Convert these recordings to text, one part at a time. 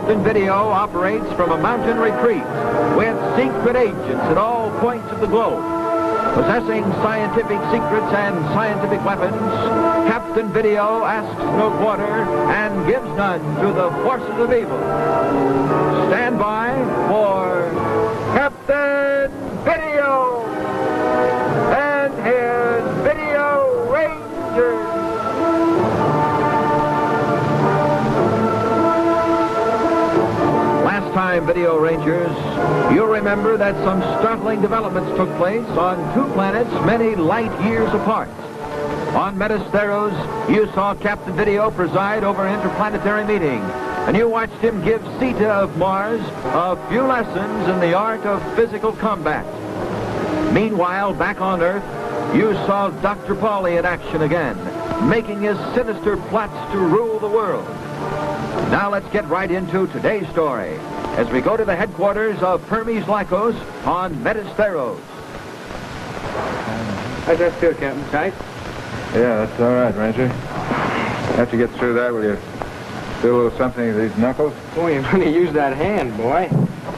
Captain Video operates from a mountain retreat with secret agents at all points of the globe. Possessing scientific secrets and scientific weapons, Captain Video asks no quarter and gives none to the forces of evil. Stand by for Captain Video and his Video Rangers. Last time, Video Rangers, you'll remember that some startling developments took place on two planets many light years apart. On Metasteros, you saw Captain Video preside over an interplanetary meeting, and you watched him give Sita of Mars a few lessons in the art of physical combat. Meanwhile, back on Earth, you saw Dr. Pauli in action again, making his sinister plots to rule the world. Now let's get right into today's story as we go to the headquarters of Hermes Lycos on Metasteros. How's that feel, Captain? Tight? Yeah, that's all right, Ranger. After you get through that, will you do a little something with these knuckles? Boy, you're going to use that hand, boy.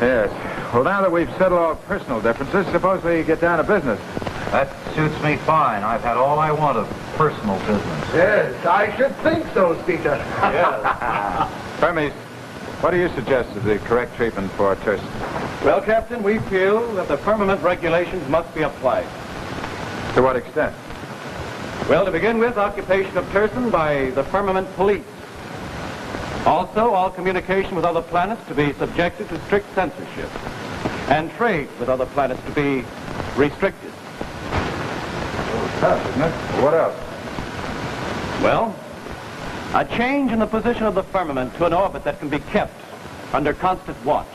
Yes. Well, now that we've settled all personal differences, suppose we get down to business. That suits me fine. I've had all I want of personal business. Yes, I should think so, Peter. Hermes, what do you suggest is the correct treatment for Turson? Well, Captain, we feel that the firmament regulations must be applied. To what extent? Well, to begin with, occupation of Turson by the firmament police. Also, all communication with other planets to be subjected to strict censorship. And trade with other planets to be restricted. Tough, isn't it? What else? Well, a change in the position of the firmament to an orbit that can be kept under constant watch.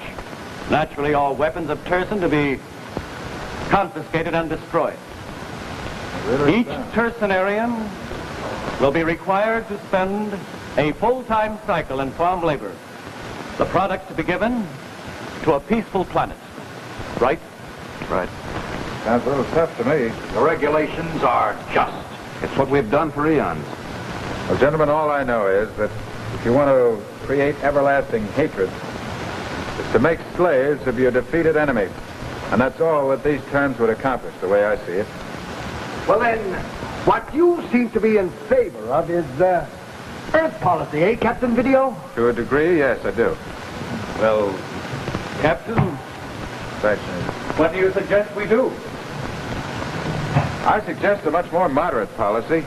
Naturally, all weapons of Turson to be confiscated and destroyed. Each Tursonarian will be required to spend a full-time cycle in farm labor. The products to be given to a peaceful planet. Right? Right. Sounds a little tough to me. The regulations are just. It's what we've done for eons. Well, gentlemen, all I know is that if you want to create everlasting hatred, it's to make slaves of your defeated enemy. And that's all that these terms would accomplish, the way I see it. Well, then, what you seem to be in favor of is Earth policy, eh, Captain Video? To a degree, yes, I do. Well, Captain, Thanks. what do you suggest we do? I suggest a much more moderate policy.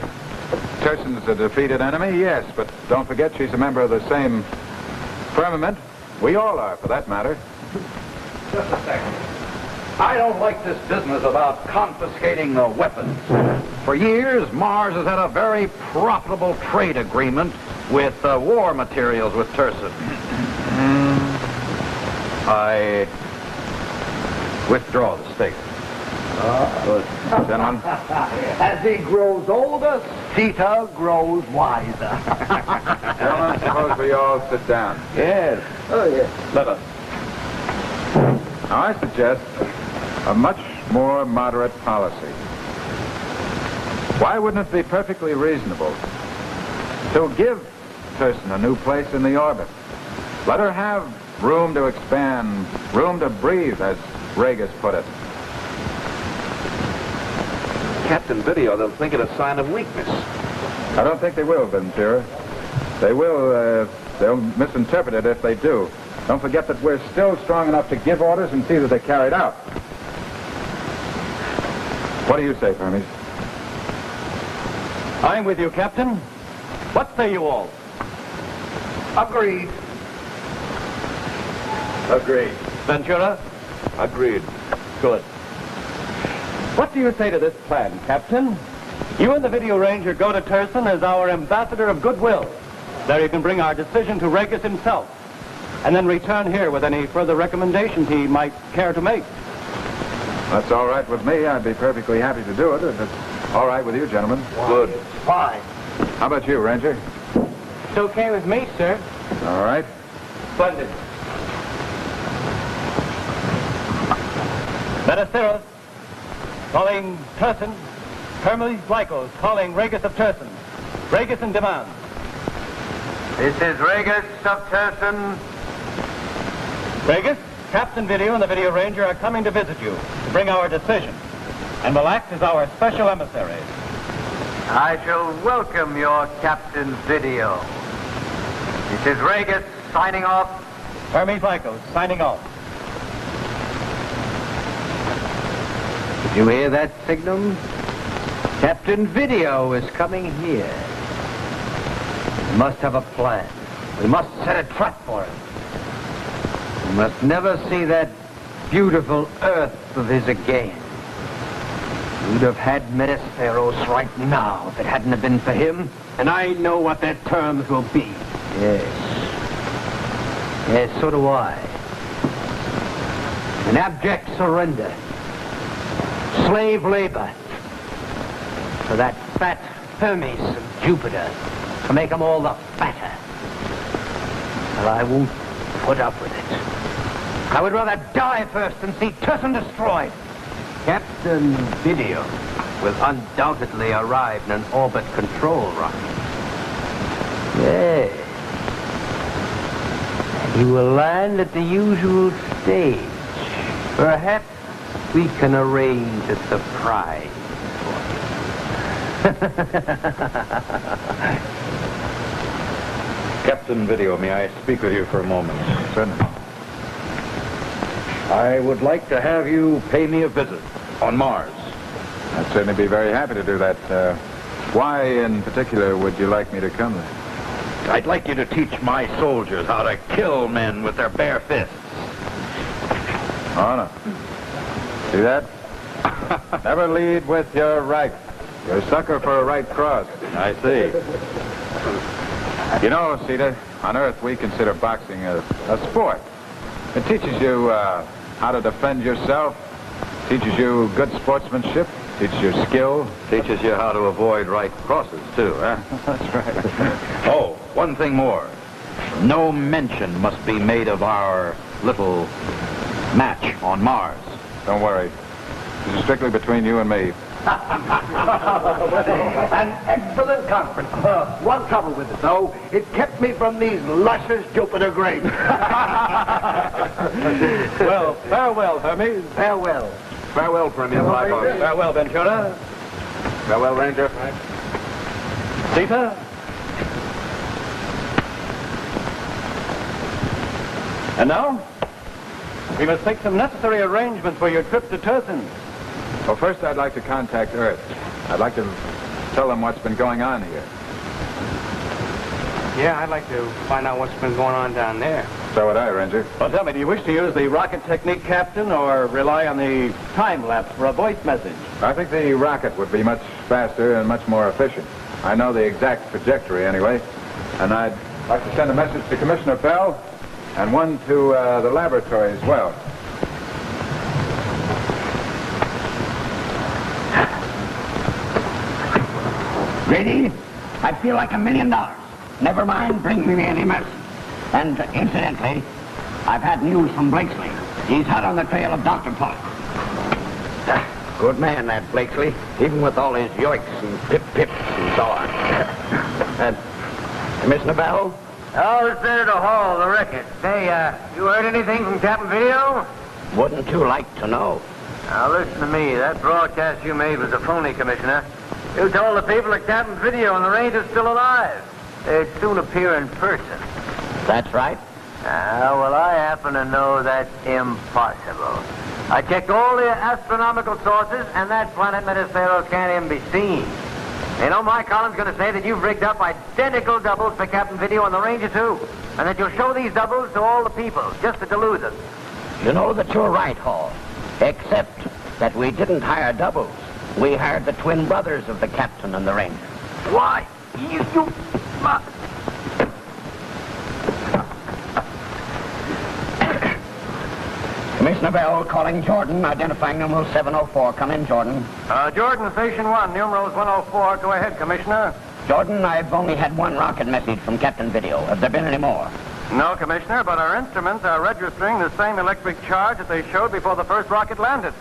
Turson's a defeated enemy, yes, but don't forget she's a member of the same firmament. We all are, for that matter. Just a second. I don't like this business about confiscating the weapons. For years, Mars has had a very profitable trade agreement with war materials with Turson. I withdraw the statement. Good. Gentlemen. As he grows older, Sita grows wiser. Gentlemen, suppose we all sit down. Yes. Oh, yes. Let us. Now, I suggest a much more moderate policy. Why wouldn't it be perfectly reasonable to give Turson a new place in the orbit? Let her have room to expand, room to breathe, as Regis put it. Captain Video, they'll think it a sign of weakness. I don't think they will, Ventura. They will, they'll misinterpret it if they do. Don't forget that we're still strong enough to give orders and see that they're carried out. What do you say, Hermes? I'm with you, Captain. What say you all? Agreed. Agreed. Ventura? Agreed. Good. What do you say to this plan, Captain? You and the Video Ranger go to Turson as our ambassador of goodwill. There you can bring our decision to Regis himself, and then return here with any further recommendations he might care to make. That's all right with me. I'd be perfectly happy to do it if it's all right with you, gentlemen. Good. Fine. How about you, Ranger? It's okay with me, sir. All right. Splendid. Metasteros, calling Turson. Hermes Lycos, calling Regis of Turson. Regis in demand. This is Regis of Turson. Vegas, Captain Video and the Video Ranger are coming to visit you to bring our decision and will act as our special emissaries. I shall welcome your Captain Video. This is Vegas signing off. Hermes Michaels, signing off. Did you hear that signal? Captain Video is coming here. We must have a plan. We must set a trap for him. We must never see that beautiful Earth of his again. We'd have had Metasteros right now if it hadn't have been for him. And I know what their terms will be. Yes. Yes, so do I. An abject surrender. Slave labor. For that fat Hermes of Jupiter. To make them all the fatter. Well, I won't put up with it. I would rather die first than see Turson destroyed. Captain Video will undoubtedly arrive in an orbit control rocket. Yes. And he will land at the usual stage. Perhaps we can arrange a surprise for you. Captain Video, may I speak with you for a moment? Certainly. I would like to have you pay me a visit on Mars. I'd certainly be very happy to do that. Why in particular would you like me to come there? I'd like you to teach my soldiers how to kill men with their bare fists. Oh, no. See that? Never lead with your right. You're a sucker for a right cross. I see. You know, Cedar, on Earth we consider boxing a sport. It teaches you how to defend yourself, teaches you good sportsmanship, teaches you skill. Teaches you how to avoid right crosses, too, huh? That's right. Oh, one thing more. No mention must be made of our little match on Mars. Don't worry. This is strictly between you and me. An excellent conference. One trouble with it, though. It kept me from these luscious Jupiter grapes. Well, farewell, Hermes. Farewell. Farewell, Premier Blackhawk. Farewell, Ventura. Farewell, Ranger. Zeta. And now, we must make some necessary arrangements for your trip to Turson. Well, first I'd like to contact Earth. I'd like to tell them what's been going on here. Yeah, I'd like to find out what's been going on down there. So would I, Ranger. Well, tell me, do you wish to use the rocket technique, Captain, or rely on the time lapse for a voice message? I think the rocket would be much faster and much more efficient. I know the exact trajectory anyway. And I'd like to send a message to Commissioner Bell and one to the laboratory as well. Ready? I feel like $1 million. Never mind, bring me any mess. And incidentally, I've had news from Blakesley. He's hot on the trail of Dr. Park. Good man, that Blakesley. Even with all his yoiks and pip-pips and so on. Commissioner Bell? Oh, Senator Hall, the record. Say, you heard anything from Captain Video? Wouldn't you like to know? Now, listen to me. That broadcast you made was a phony, Commissioner. You told the people that Captain Video and the Ranger's still alive. They'd soon appear in person. That's right. Well, I happen to know that's impossible. I checked all the astronomical sources, and that planet Metasteros can't even be seen. You know, my column's going to say that you've rigged up identical doubles for Captain Video and the Ranger, too. And that you'll show these doubles to all the people, just to delude them. You know that you're right, Hall. Except that we didn't hire doubles. We hired the twin brothers of the Captain and the Ranger. Why? You... Commissioner Bell calling Jordan, identifying numeral 704. Come in, Jordan. Jordan, Station 1, numerals 104. Go ahead, Commissioner. Jordan, I've only had one rocket message from Captain Video. Have there been any more? No, Commissioner, but our instruments are registering the same electric charge that they showed before the first rocket landed.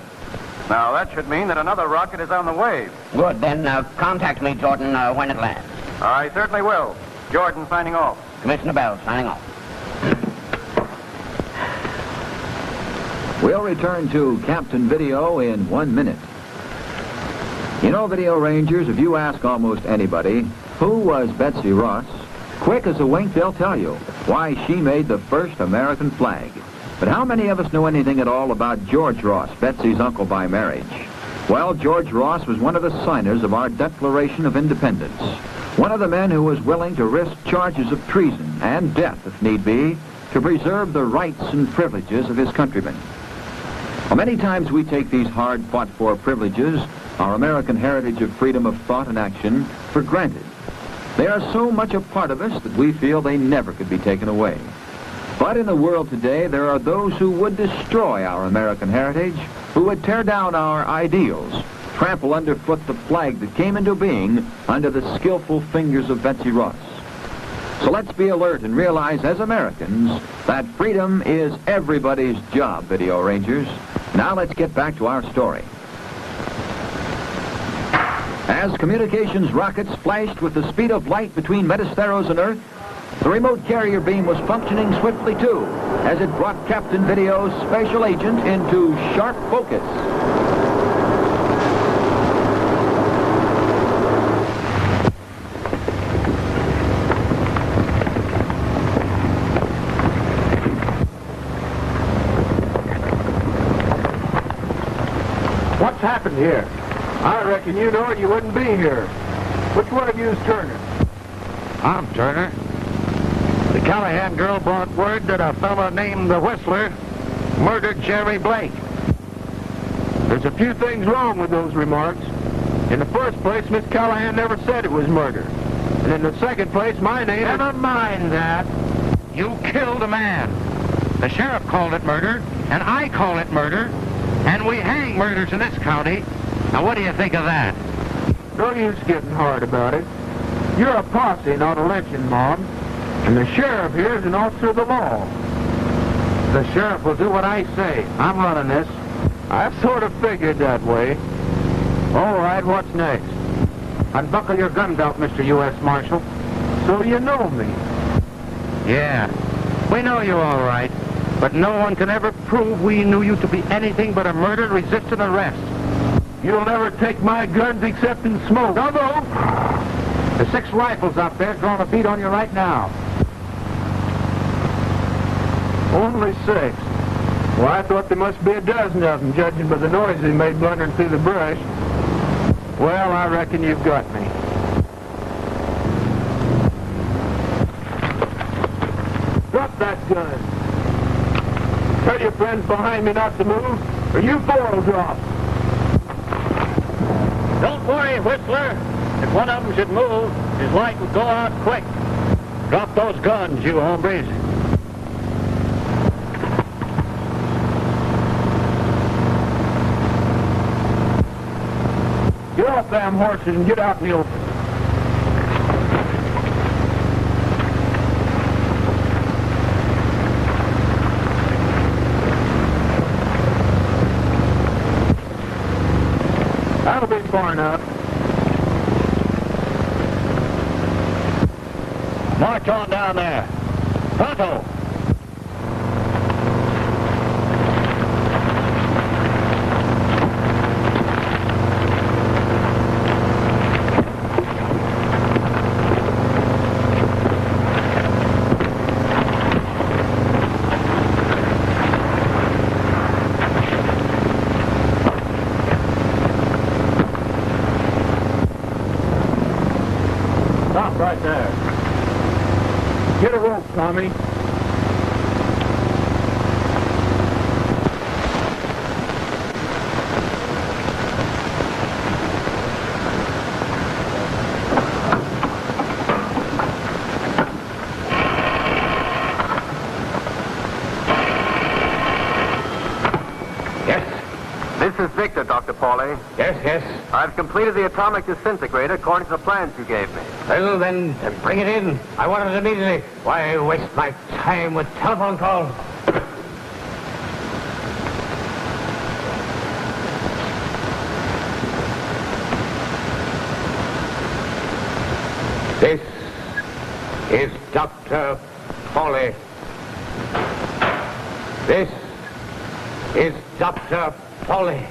Now, that should mean that another rocket is on the way. Good, then contact me, Jordan, when it lands. I certainly will. Jordan signing off. Commissioner Bell signing off. We'll return to Captain Video in 1 minute. You know, Video Rangers, if you ask almost anybody, who was Betsy Ross, quick as a wink they'll tell you why she made the first American flag. But how many of us know anything at all about George Ross, Betsy's uncle by marriage? Well, George Ross was one of the signers of our Declaration of Independence. One of the men who was willing to risk charges of treason and death, if need be, to preserve the rights and privileges of his countrymen. Well, many times we take these hard-fought-for privileges, our American heritage of freedom of thought and action, for granted. They are so much a part of us that we feel they never could be taken away. But in the world today, there are those who would destroy our American heritage, who would tear down our ideals, trample underfoot the flag that came into being under the skillful fingers of Betsy Ross. So let's be alert and realize as Americans that freedom is everybody's job, Video Rangers. Now let's get back to our story. As communications rockets flashed with the speed of light between Metasteros and Earth, the remote carrier beam was functioning swiftly, too, as it brought Captain Video's special agent into sharp focus. What's happened here? I reckon you know it, you wouldn't be here. Which one of you is Turner? I'm Turner. The Callahan girl brought word that a fellow named the Whistler murdered Jerry Blake. There's a few things wrong with those remarks. In the first place, Miss Callahan never said it was murder. And in the second place, my name Never mind that. You killed a man. The sheriff called it murder, and I call it murder, and we hang murders in this county. Now, what do you think of that? No use getting hard about it. You're a posse, not a lynching mob. And the sheriff here is an officer of the law. The sheriff will do what I say. I'm running this. I sort of figured that way. All right, what's next? Unbuckle your gun belt, Mr. U.S. Marshal. So you know me. Yeah, we know you all right. But no one can ever prove we knew you to be anything but a murder-resistant arrest. You'll never take my guns except in smoke. No. The 6 rifles out there drawing a bead on you right now. Only 6. Well, I thought there must be a dozen of them, judging by the noise they made blundering through the brush. Well, I reckon you've got me. Drop that gun. Tell your friends behind me not to move, or you 4 will drop. Don't worry, Whistler. If one of them should move, his light will go out quick. Drop those guns, you hombres. Get off them horses and get out in the open. That'll be far enough. March on down there. Pronto. Stop right there. Get a rope, Tommy. This is Victor, Dr. Pauli. Yes. I've completed the atomic disintegrator according to the plans you gave me. Well, then, bring it in. I want it immediately. Why waste my time with telephone calls? This is Dr. Pauli. This is Dr. Pauli.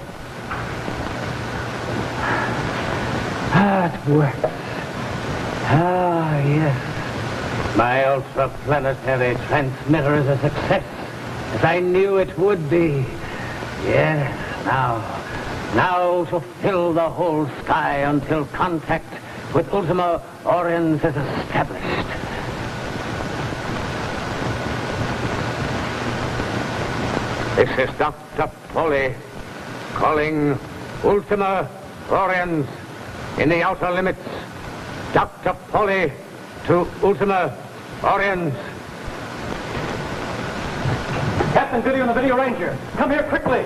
It works. Yes. My ultraplanetary transmitter is a success, as I knew it would be. Yes, now to fill the whole sky until contact with Ultima Oriens is established. This is Dr. Pauli calling Ultima Oriens in the outer limits. Dr. Pauli to Ultima Oriens. Captain Video and the Video Ranger, come here quickly.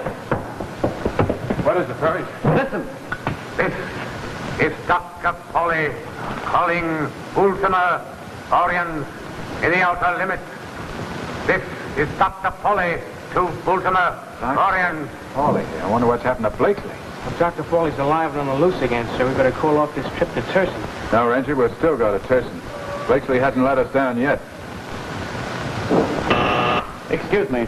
What is it, Perry? Listen. This is Dr. Pauli calling Ultima Oriens in the outer limits. This is Dr. Pauli to Ultima Oriens. Pauli, I wonder what's happened to Blakely. Well, Dr. Pauli's alive and on the loose again, so we better call off this trip to Turson. No, Ranger, we'll still go to Turson. Blakely hasn't let us down yet. Excuse me.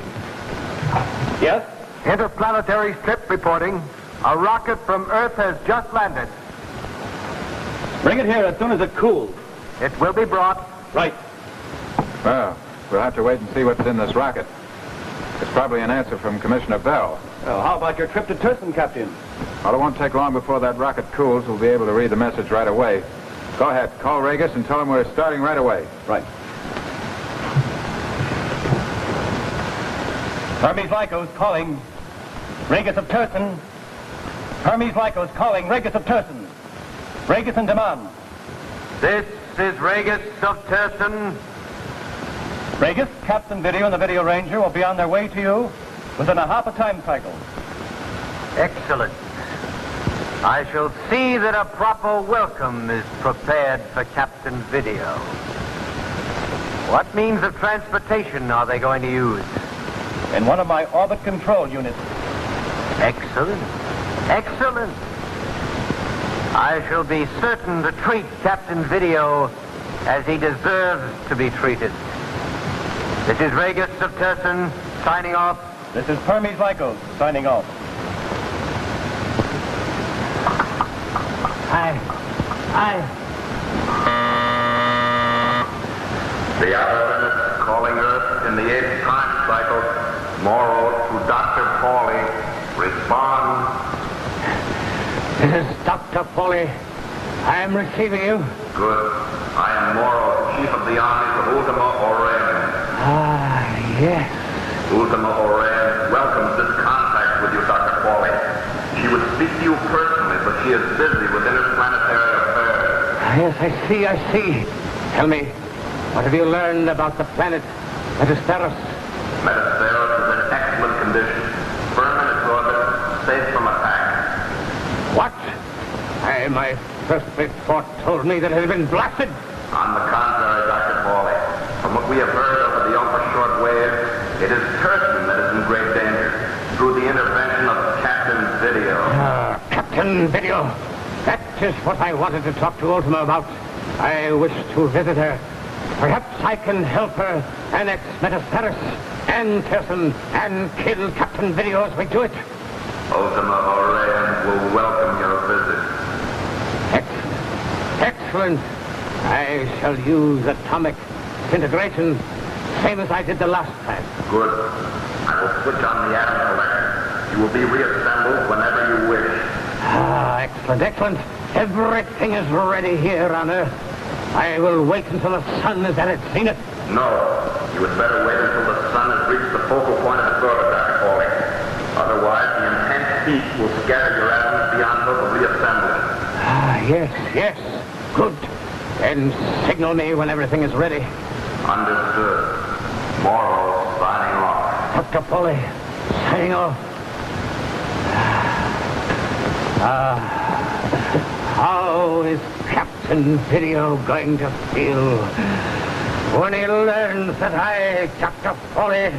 Yes? Interplanetary strip reporting. A rocket from Earth has just landed. Bring it here as soon as it cools. It will be brought. Right. Well, we'll have to wait and see what's in this rocket. It's probably an answer from Commissioner Bell. Well, how about your trip to Turson, Captain? Well, it won't take long before that rocket cools. We'll be able to read the message right away. Go ahead, call Regis and tell him we're starting right away. Right. Hermes Lycos calling Regis of Turson. Hermes Lycos calling Regis of Turson. Regis in demand. This is Regis of Turson. Regis, Captain Video and the Video Ranger will be on their way to you within a half a time cycle. Excellent. I shall see that a proper welcome is prepared for Captain Video. What means of transportation are they going to use? In one of my orbit control units. Excellent. Excellent. I shall be certain to treat Captain Video as he deserves to be treated. This is Regis of Turson, signing off. This is Hermes Lycos, signing off. The outer limits calling Earth in the 8th time cycle. Morrow to Dr. Pauli. Respond. This is Dr. Pauli. I am receiving you. Good. I am Morrow, Chief of the Armies of Ultima Oriens. Yes. Ultima Oriens welcomes this contact with you, Dr. Pauli. She would speak to you personally, but she is busy with interplanetary affairs. Yes, I see. Tell me, what have you learned about the planet Metasteros? Metasteros is in excellent condition. Firm in its orbit, safe from attack. What? My first report told me that it had been blasted. On the contrary, Dr. Pauli, from what we have heard over the ultra-short wave, it is Turson that is in great danger through the intervention of Captain Video. Captain Video. That is what I wanted to talk to Ultima about. I wish to visit her. Perhaps I can help her annex Metasteros and Turson and kill Captain Video as we do it. Ultima Oriens will welcome your visit. Excellent. I shall use atomic disintegration, same as I did the last time. Good. I will switch on the atom collector. You will be reassembled whenever you wish. Excellent. Everything is ready here on Earth. I will wait until the sun is at its zenith. No. You had better wait until the sun has reached the focal point of its orbit, Dr. Pauli. Otherwise, the intense heat will scatter your atoms beyond hope of reassembly. Yes. Good. Then signal me when everything is ready. Understood. Morrow signing off. Dr. Pauli, signing off. How is Captain Video going to feel when he learns that I, Dr. Pauli,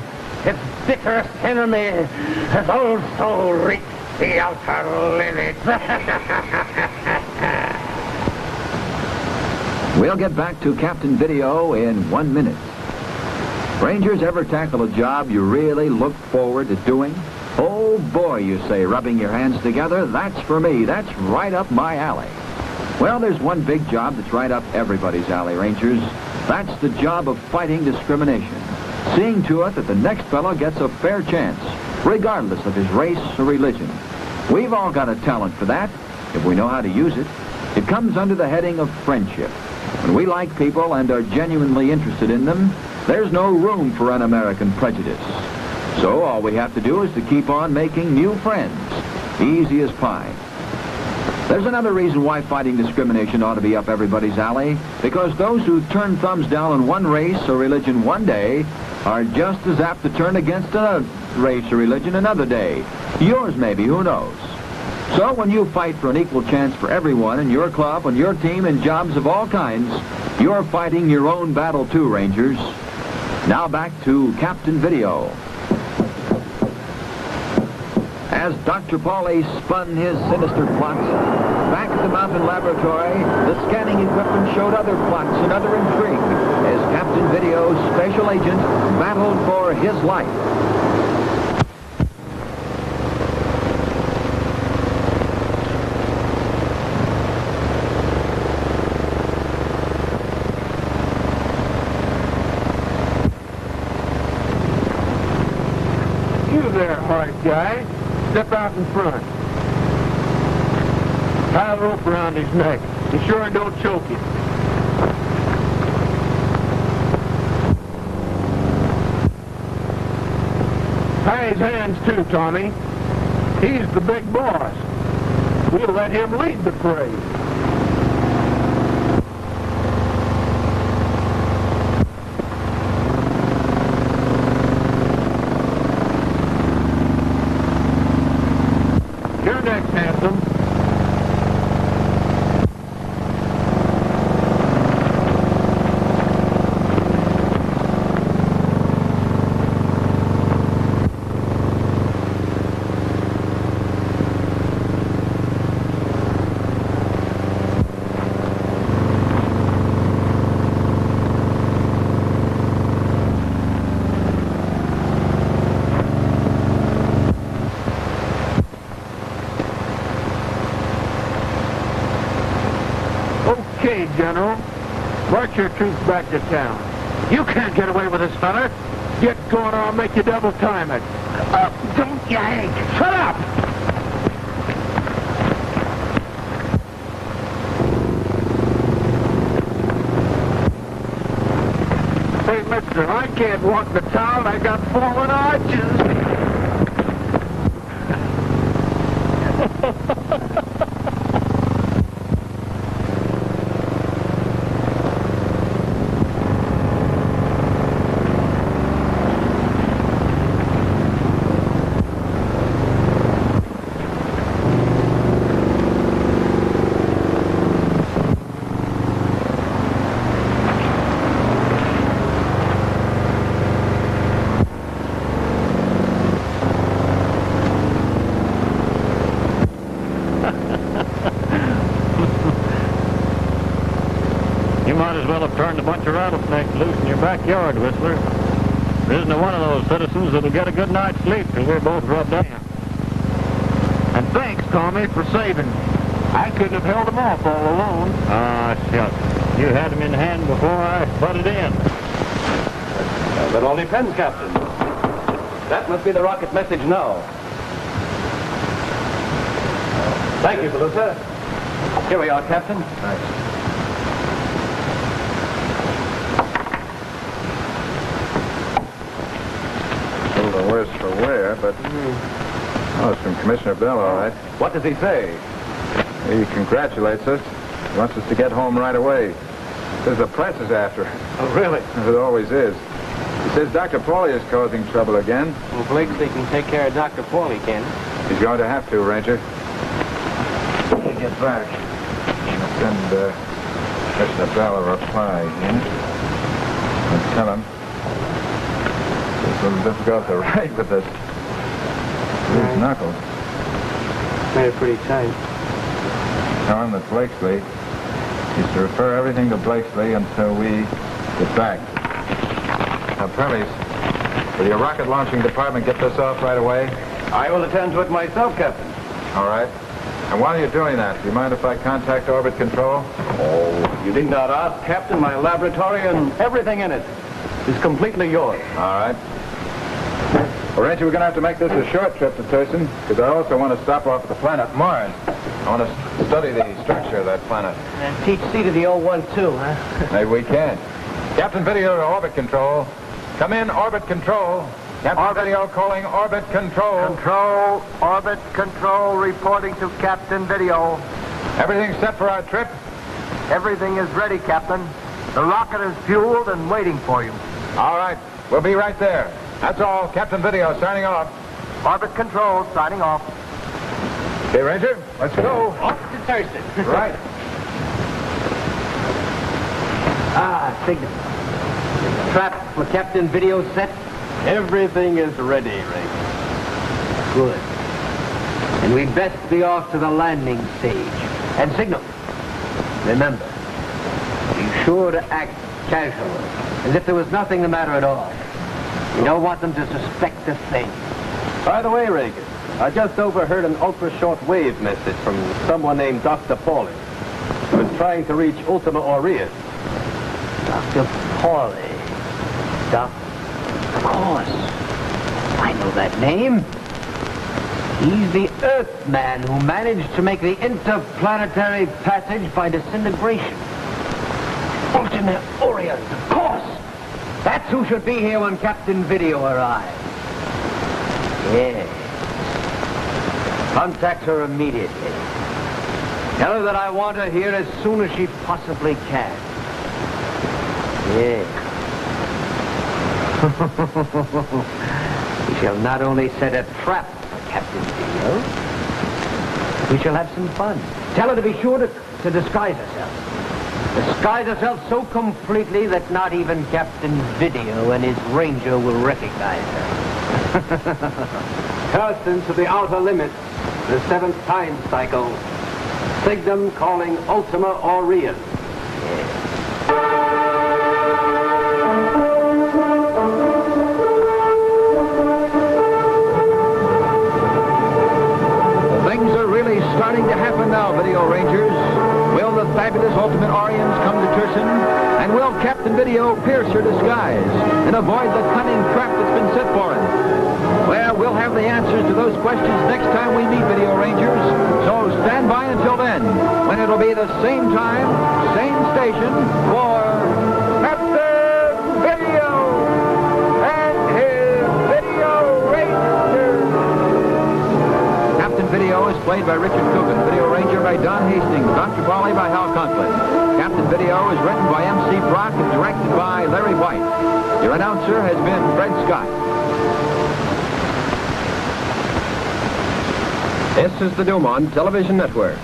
his bitterest enemy, has also reached the outer limit? We'll get back to Captain Video in 1 minute. Rangers, ever tackle a job you really look forward to doing? Oh, boy, you say, rubbing your hands together, that's for me. That's right up my alley. Well, there's one big job that's right up everybody's alley, Rangers. That's the job of fighting discrimination. Seeing to it that the next fellow gets a fair chance, regardless of his race or religion. We've all got a talent for that, if we know how to use it. It comes under the heading of friendship. When we like people and are genuinely interested in them, there's no room for un-American prejudice. So all we have to do is to keep on making new friends. Easy as pie. There's another reason why fighting discrimination ought to be up everybody's alley, because those who turn thumbs down on one race or religion one day are just as apt to turn against another race or religion another day. Yours maybe, who knows? So when you fight for an equal chance for everyone in your club, on your team, in jobs of all kinds, you're fighting your own battle too, Rangers. Now back to Captain Video. As Dr. Pauli spun his sinister plots, back at the mountain laboratory, the scanning equipment showed other plots and other intrigue as Captain Video's special agent battled for his life. You there, hard guy. Step out in front. Tie a rope around his neck. Be sure and don't choke him. Tie his hands too, Tommy. He's the big boss. We'll let him lead the parade. You're next, handsome. Okay, General. March your troops back to town. You can't get away with this, fella. Get going or I'll make you double time it. Don't yank. Shut up! Hey, mister, I can't walk the town. I got fallen arches. You might as well have turned a bunch of rattlesnakes loose in your backyard, Whistler. There isn't one of those citizens that'll get a good night's sleep till we're both rubbed out. And thanks, Tommy, for saving me. I couldn't have held them off all alone. Ah, shucks. You had them in hand before I butted in. That all depends, Captain. That must be the rocket message now. Thank you, Felusa. Here we are, Captain. Thanks. A little worse for wear, but... Oh, it's from Commissioner Bell, all right. What does he say? He congratulates us. He wants us to get home right away. Says the press is after it. Oh, really? As it always is. He says Dr. Pauli is causing trouble again. Well, Blakesley can take care of Dr. Pauli, can He's going to have to, Ranger. When we get back, I'll send Commissioner Bell a reply, and tell him it's a little difficult to write with this loose knuckles. Made it pretty tight. Tell him that Blakesley is to refer everything to Blakesley until we get back. Now, Perlys, will your rocket launching department get this off right away? I will attend to it myself, Captain. All right. And while you're doing that, do you mind if I contact Orbit Control? Oh, you need not ask, Captain. My laboratory and everything in it is completely yours. All right. Well, Ranger, we're going to have to make this a short trip to Turson, because I also want to stop off at the planet Mars. I want to study the structure of that planet. And teach C to the 012, huh? Maybe we can. Captain Video to Orbit Control. Come in, Orbit Control. Captain Video calling Orbit Control. Control, Orbit Control, reporting to Captain Video. Everything set for our trip? Everything is ready, Captain. The rocket is fueled and waiting for you. All right. We'll be right there. That's all. Captain Video signing off. Orbit Control signing off. Okay, Ranger, let's go. Off to Thurston. Right. Signal. Trap for Captain Video set. Everything is ready, Ray. Good. And we'd best be off to the landing stage. And signal. Remember, be sure to act casual, as if there was nothing the matter at all. You don't want them to suspect a thing. By the way, Reagan, I just overheard an ultra-short-wave message from someone named Dr. Pauli, who was trying to reach Ultima Aureus. Dr. Pauli. Of course. I know that name. He's the Earthman who managed to make the interplanetary passage by disintegration. Ultima Aureus, of course. That's who should be here when Captain Video arrives. Yes. Contact her immediately. Tell her that I want her here as soon as she possibly can. Yes. We shall not only set a trap for Captain Video, we shall have some fun. Tell her to be sure to disguise herself. Disguise herself so completely that not even Captain Video and his ranger will recognize her. Turton to the outer limits, the 7th time cycle. Signum calling Ultima Aureus. Things are really starting to happen now, Video Rangers. Will the fabulous Ultimate Orions come to Turson? And will Captain Video pierce her disguise and avoid the cunning trap that's been set for him? Well, we'll have the answers to those questions next time we meet, Video Rangers. So stand by until then, when it'll be the same time, same station for Captain Video and his Video Rangers. Captain Video is played by Richard Coogan, Video Ranger by Don Hastings, Dr. Pauli by Hal Conklin. Captain Video is written by M.C. Brock and directed by Larry White. Your announcer has been Fred Scott. This is the Dumont Television Network.